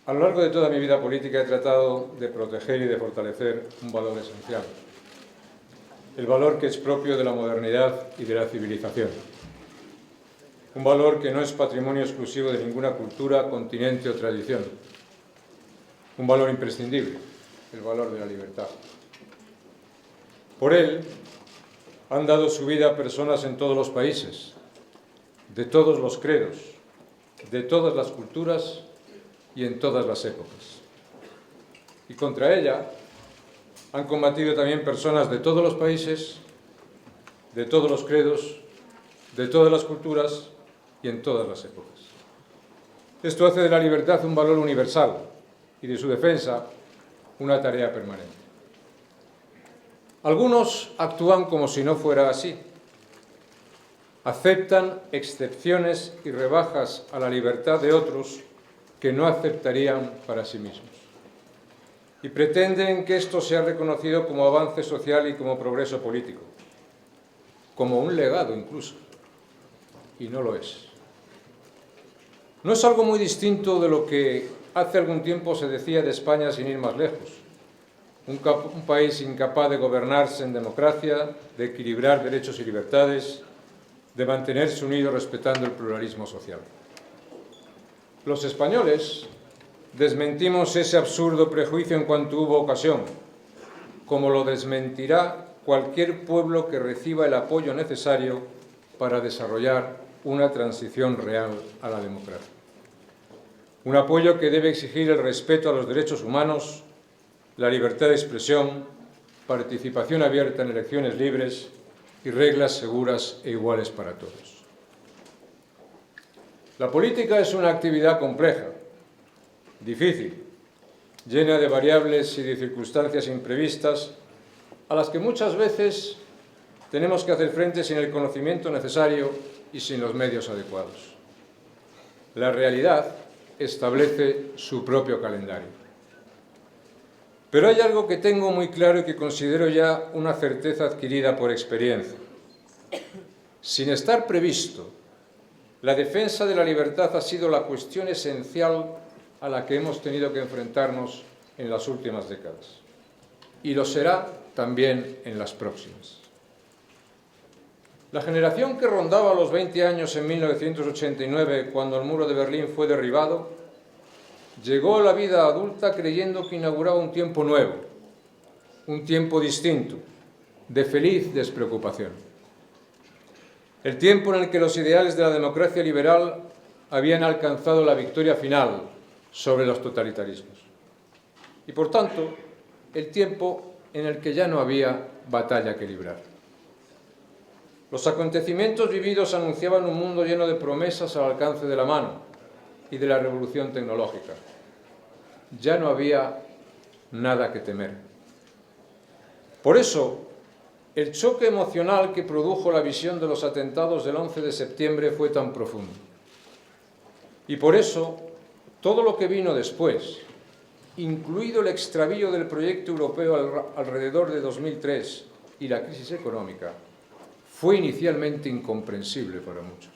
A lo largo de toda mi vida política he tratado de proteger y de fortalecer un valor esencial, el valor que es propio de la modernidad y de la civilización. Un valor que no es patrimonio exclusivo de ninguna cultura, continente o tradición. Un valor imprescindible, el valor de la libertad. Por él han dado su vida personas en todos los países, de todos los credos, de todas las culturas y en todas las épocas. Y contra ella han combatido también personas de todos los países, de todos los credos, de todas las culturas y en todas las épocas. Esto hace de la libertad un valor universal y de su defensa una tarea permanente. Algunos actúan como si no fuera así. Aceptan excepciones y rebajas a la libertad de otros que no aceptarían para sí mismos. Y pretenden que esto sea reconocido como avance social y como progreso político, como un legado incluso, y no lo es. No es algo muy distinto de lo que hace algún tiempo se decía de España sin ir más lejos. Un país incapaz de gobernarse en democracia, de equilibrar derechos y libertades, de mantenerse unido respetando el pluralismo social. Los españoles desmentimos ese absurdo prejuicio en cuanto hubo ocasión, como lo desmentirá cualquier pueblo que reciba el apoyo necesario para desarrollar una transición real a la democracia. Un apoyo que debe exigir el respeto a los derechos humanos, la libertad de expresión, participación abierta en elecciones libres y reglas seguras e iguales para todos. La política es una actividad compleja, difícil, llena de variables y de circunstancias imprevistas a las que muchas veces tenemos que hacer frente sin el conocimiento necesario y sin los medios adecuados. La realidad establece su propio calendario. Pero hay algo que tengo muy claro y que considero ya una certeza adquirida por experiencia. Sin estar previsto, la defensa de la libertad ha sido la cuestión esencial a la que hemos tenido que enfrentarnos en las últimas décadas. Y lo será también en las próximas. La generación que rondaba los 20 años en 1989, cuando el muro de Berlín fue derribado, llegó a la vida adulta creyendo que inauguraba un tiempo nuevo, un tiempo distinto, de feliz despreocupación. El tiempo en el que los ideales de la democracia liberal habían alcanzado la victoria final sobre los totalitarismos. Y por tanto, el tiempo en el que ya no había batalla que librar. Los acontecimientos vividos anunciaban un mundo lleno de promesas al alcance de la mano y de la revolución tecnológica. Ya no había nada que temer. Por eso, el choque emocional que produjo la visión de los atentados del 11 de septiembre fue tan profundo. Y por eso, todo lo que vino después, incluido el extravío del proyecto europeo alrededor de 2003 y la crisis económica, fue inicialmente incomprensible para muchos.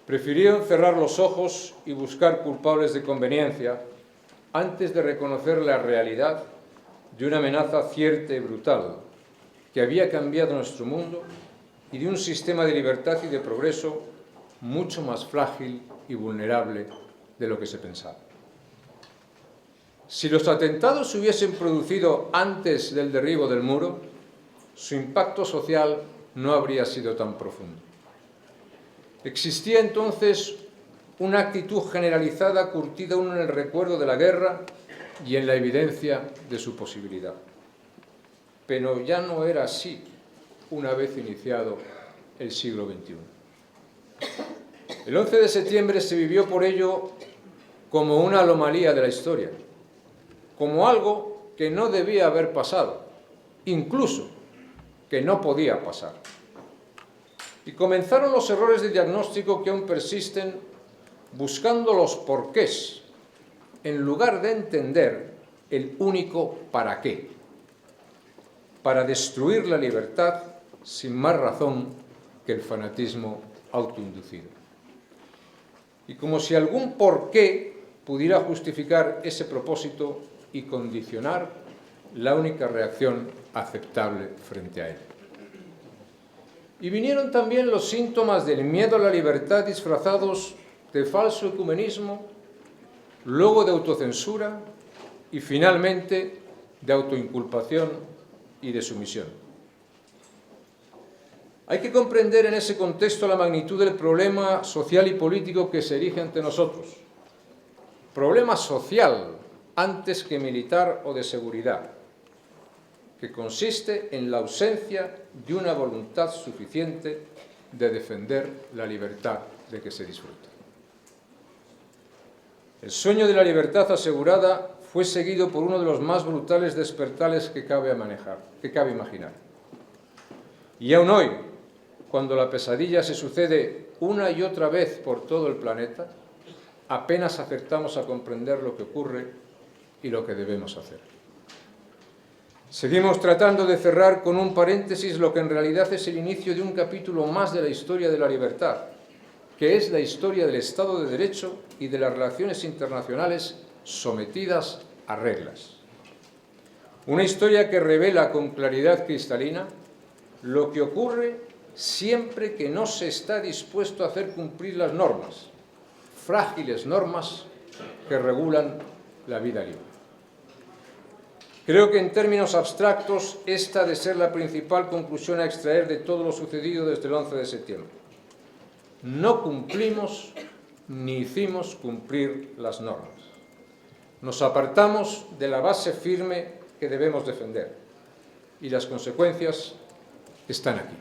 Prefirieron cerrar los ojos y buscar culpables de conveniencia antes de reconocer la realidad de una amenaza cierta y brutal que había cambiado nuestro mundo y de un sistema de libertad y de progreso mucho más frágil y vulnerable de lo que se pensaba. Si los atentados se hubiesen producido antes del derribo del muro, su impacto social no habría sido tan profundo. Existía entonces una actitud generalizada curtida aún en el recuerdo de la guerra y en la evidencia de su posibilidad. Pero ya no era así una vez iniciado el siglo XXI. El 11 de septiembre se vivió por ello como una anomalía de la historia, como algo que no debía haber pasado, incluso que no podía pasar. Y comenzaron los errores de diagnóstico que aún persisten, buscando los porqués, en lugar de entender el único para qué. Para destruir la libertad sin más razón que el fanatismo autoinducido. Y como si algún porqué pudiera justificar ese propósito y condicionar la única reacción aceptable frente a él. Y vinieron también los síntomas del miedo a la libertad disfrazados de falso ecumenismo, luego de autocensura y finalmente de autoinculpación y de sumisión. Hay que comprender en ese contexto la magnitud del problema social y político que se erige ante nosotros. Problema social antes que militar o de seguridad, que consiste en la ausencia de una voluntad suficiente de defender la libertad de que se disfruta. El sueño de la libertad asegurada fue seguido por uno de los más brutales despertares que cabe imaginar. Y aún hoy, cuando la pesadilla se sucede una y otra vez por todo el planeta, apenas acertamos a comprender lo que ocurre y lo que debemos hacer. Seguimos tratando de cerrar con un paréntesis lo que en realidad es el inicio de un capítulo más de la historia de la libertad, que es la historia del Estado de Derecho y de las relaciones internacionales sometidas a reglas. Una historia que revela con claridad cristalina lo que ocurre siempre que no se está dispuesto a hacer cumplir las normas, frágiles normas que regulan la vida libre. Creo que en términos abstractos esta ha de ser la principal conclusión a extraer de todo lo sucedido desde el 11 de septiembre. No cumplimos ni hicimos cumplir las normas. Nos apartamos de la base firme que debemos defender y las consecuencias están aquí.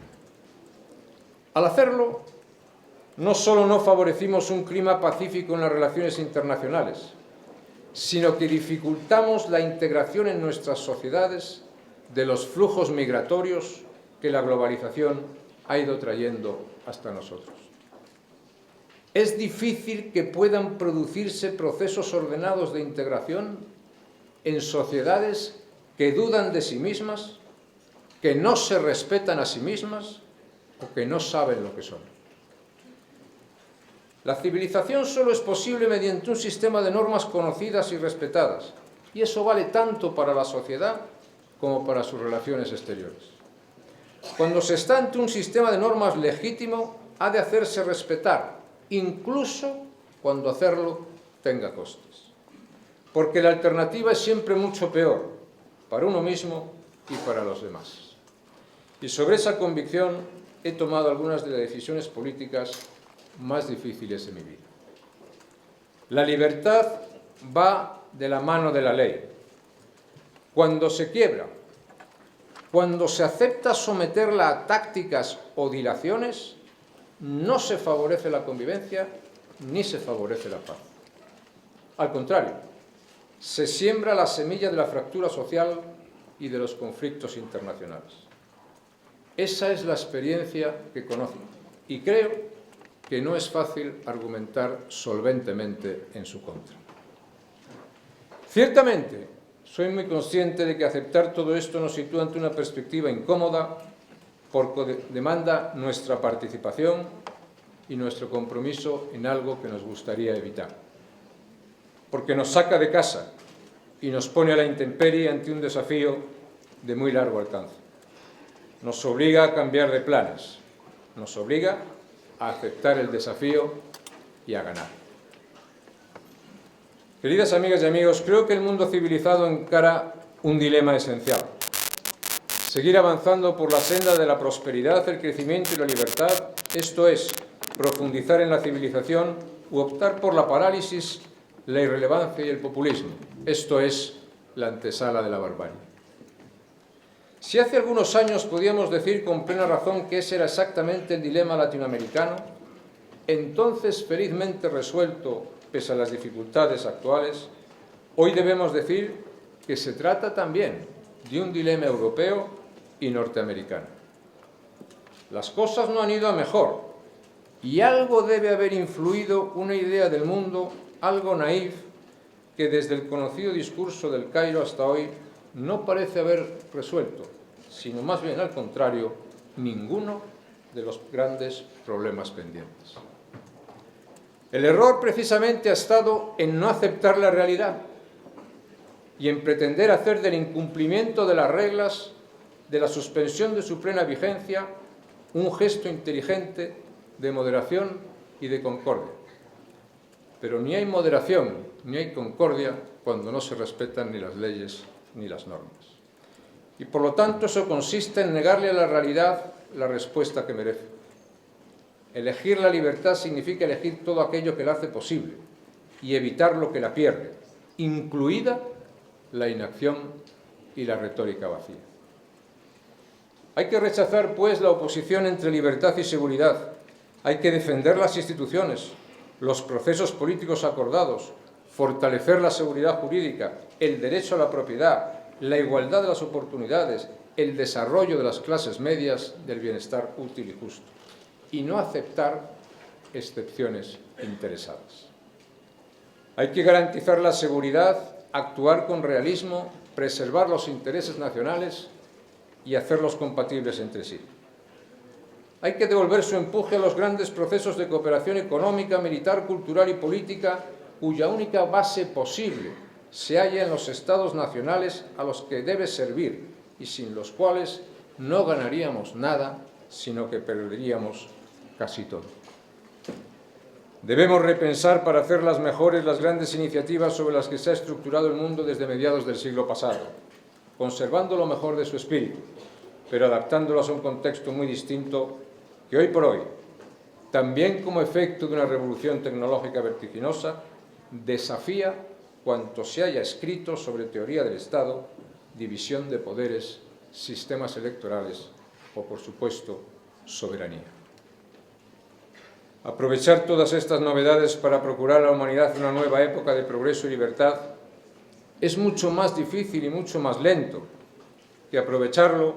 Al hacerlo, no solo no favorecimos un clima pacífico en las relaciones internacionales, sino que dificultamos la integración en nuestras sociedades de los flujos migratorios que la globalización ha ido trayendo hasta nosotros. Es difícil que puedan producirse procesos ordenados de integración en sociedades que dudan de sí mismas, que no se respetan a sí mismas o que no saben lo que son. La civilización solo es posible mediante un sistema de normas conocidas y respetadas, y eso vale tanto para la sociedad como para sus relaciones exteriores. Cuando se está ante un sistema de normas legítimo, ha de hacerse respetar, incluso cuando hacerlo tenga costes. Porque la alternativa es siempre mucho peor, para uno mismo y para los demás. Y sobre esa convicción he tomado algunas de las decisiones políticas más difíciles en mi vida. La libertad va de la mano de la ley. Cuando se quiebra, cuando se acepta someterla a tácticas o dilaciones, no se favorece la convivencia ni se favorece la paz. Al contrario, se siembra la semilla de la fractura social y de los conflictos internacionales. Esa es la experiencia que conozco y creo que no es fácil argumentar solventemente en su contra. Ciertamente, soy muy consciente de que aceptar todo esto nos sitúa ante una perspectiva incómoda porque demanda nuestra participación y nuestro compromiso en algo que nos gustaría evitar. Porque nos saca de casa y nos pone a la intemperie ante un desafío de muy largo alcance. Nos obliga a cambiar de planes, nos obliga a aceptar el desafío y a ganar. Queridas amigas y amigos, creo que el mundo civilizado encara un dilema esencial. Seguir avanzando por la senda de la prosperidad, el crecimiento y la libertad, esto es, profundizar en la civilización u optar por la parálisis, la irrelevancia y el populismo, esto es, la antesala de la barbarie. Si hace algunos años podíamos decir con plena razón que ese era exactamente el dilema latinoamericano, entonces felizmente resuelto pese a las dificultades actuales, hoy debemos decir que se trata también de un dilema europeo y norteamericano. Las cosas no han ido a mejor y algo debe haber influido una idea del mundo, algo naif, que desde el conocido discurso del Cairo hasta hoy no parece haber resuelto, sino más bien al contrario, ninguno de los grandes problemas pendientes. El error precisamente ha estado en no aceptar la realidad y en pretender hacer del incumplimiento de las reglas, de la suspensión de su plena vigencia, un gesto inteligente de moderación y de concordia. Pero ni hay moderación ni hay concordia cuando no se respetan ni las leyes ni las normas. Y por lo tanto eso consiste en negarle a la realidad la respuesta que merece. Elegir la libertad significa elegir todo aquello que la hace posible y evitar lo que la pierde, incluida la inacción y la retórica vacía. Hay que rechazar, pues, la oposición entre libertad y seguridad. Hay que defender las instituciones, los procesos políticos acordados, fortalecer la seguridad jurídica, el derecho a la propiedad, la igualdad de las oportunidades, el desarrollo de las clases medias, del bienestar útil y justo, y no aceptar excepciones interesadas. Hay que garantizar la seguridad, actuar con realismo, preservar los intereses nacionales y hacerlos compatibles entre sí. Hay que devolver su empuje a los grandes procesos de cooperación económica, militar, cultural y política, cuya única base posible se halla en los estados nacionales a los que debe servir y sin los cuales no ganaríamos nada, sino que perderíamos casi todo. Debemos repensar para hacerlas mejores las grandes iniciativas sobre las que se ha estructurado el mundo desde mediados del siglo pasado, conservando lo mejor de su espíritu, pero adaptándolas a un contexto muy distinto que hoy por hoy, también como efecto de una revolución tecnológica vertiginosa, desafía cuanto se haya escrito sobre teoría del Estado, división de poderes, sistemas electorales o, por supuesto, soberanía. Aprovechar todas estas novedades para procurar a la humanidad una nueva época de progreso y libertad es mucho más difícil y mucho más lento que aprovecharlo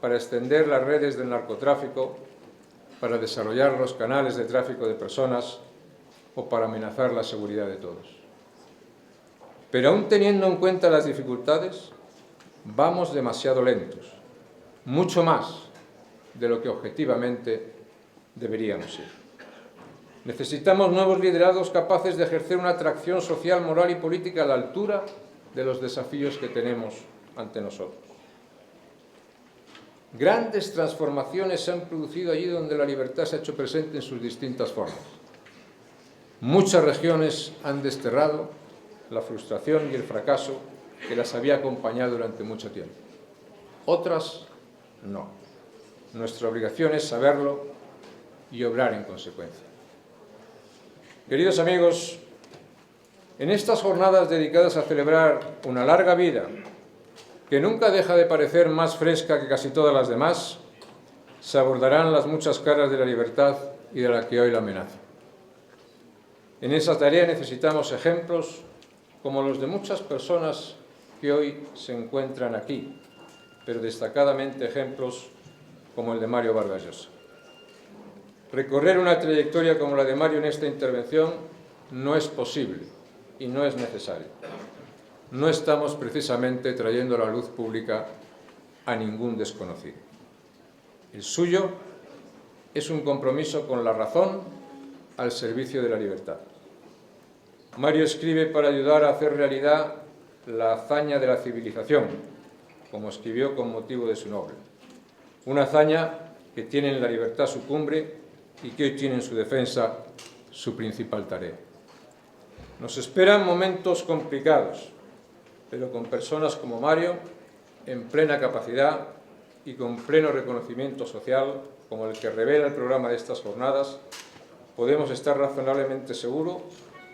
para extender las redes del narcotráfico, para desarrollar los canales de tráfico de personas o para amenazar la seguridad de todos. Pero aún teniendo en cuenta las dificultades, vamos demasiado lentos, mucho más de lo que objetivamente deberíamos ir. Necesitamos nuevos liderados capaces de ejercer una atracción social, moral y política a la altura de los desafíos que tenemos ante nosotros. Grandes transformaciones se han producido allí donde la libertad se ha hecho presente en sus distintas formas. Muchas regiones han desterrado la frustración y el fracaso que las había acompañado durante mucho tiempo. Otras, no. Nuestra obligación es saberlo y obrar en consecuencia. Queridos amigos, en estas jornadas dedicadas a celebrar una larga vida, que nunca deja de parecer más fresca que casi todas las demás, se abordarán las muchas caras de la libertad y de la que hoy la amenaza. En esa tarea necesitamos ejemplos como los de muchas personas que hoy se encuentran aquí, pero destacadamente ejemplos como el de Mario Vargas Llosa. Recorrer una trayectoria como la de Mario en esta intervención no es posible y no es necesario. No estamos precisamente trayendo a la luz pública a ningún desconocido. El suyo es un compromiso con la razón al servicio de la libertad. Mario escribe para ayudar a hacer realidad la hazaña de la civilización, como escribió con motivo de su novela. Una hazaña que tiene en la libertad su cumbre y que hoy tiene en su defensa su principal tarea. Nos esperan momentos complicados, pero con personas como Mario, en plena capacidad y con pleno reconocimiento social, como el que revela el programa de estas jornadas, podemos estar razonablemente seguros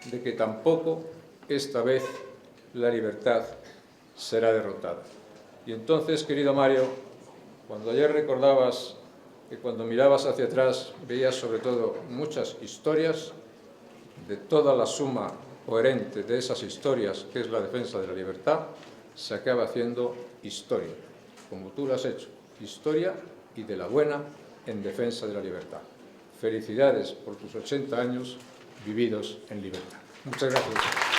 de que tampoco esta vez la libertad será derrotada. Y entonces, querido Mario, cuando ayer recordabas que cuando mirabas hacia atrás veías sobre todo muchas historias, de toda la suma coherente de esas historias, que es la defensa de la libertad, se acaba haciendo historia, como tú lo has hecho, historia y de la buena en defensa de la libertad. Felicidades por tus 80 años vividos en libertad. Muchas gracias.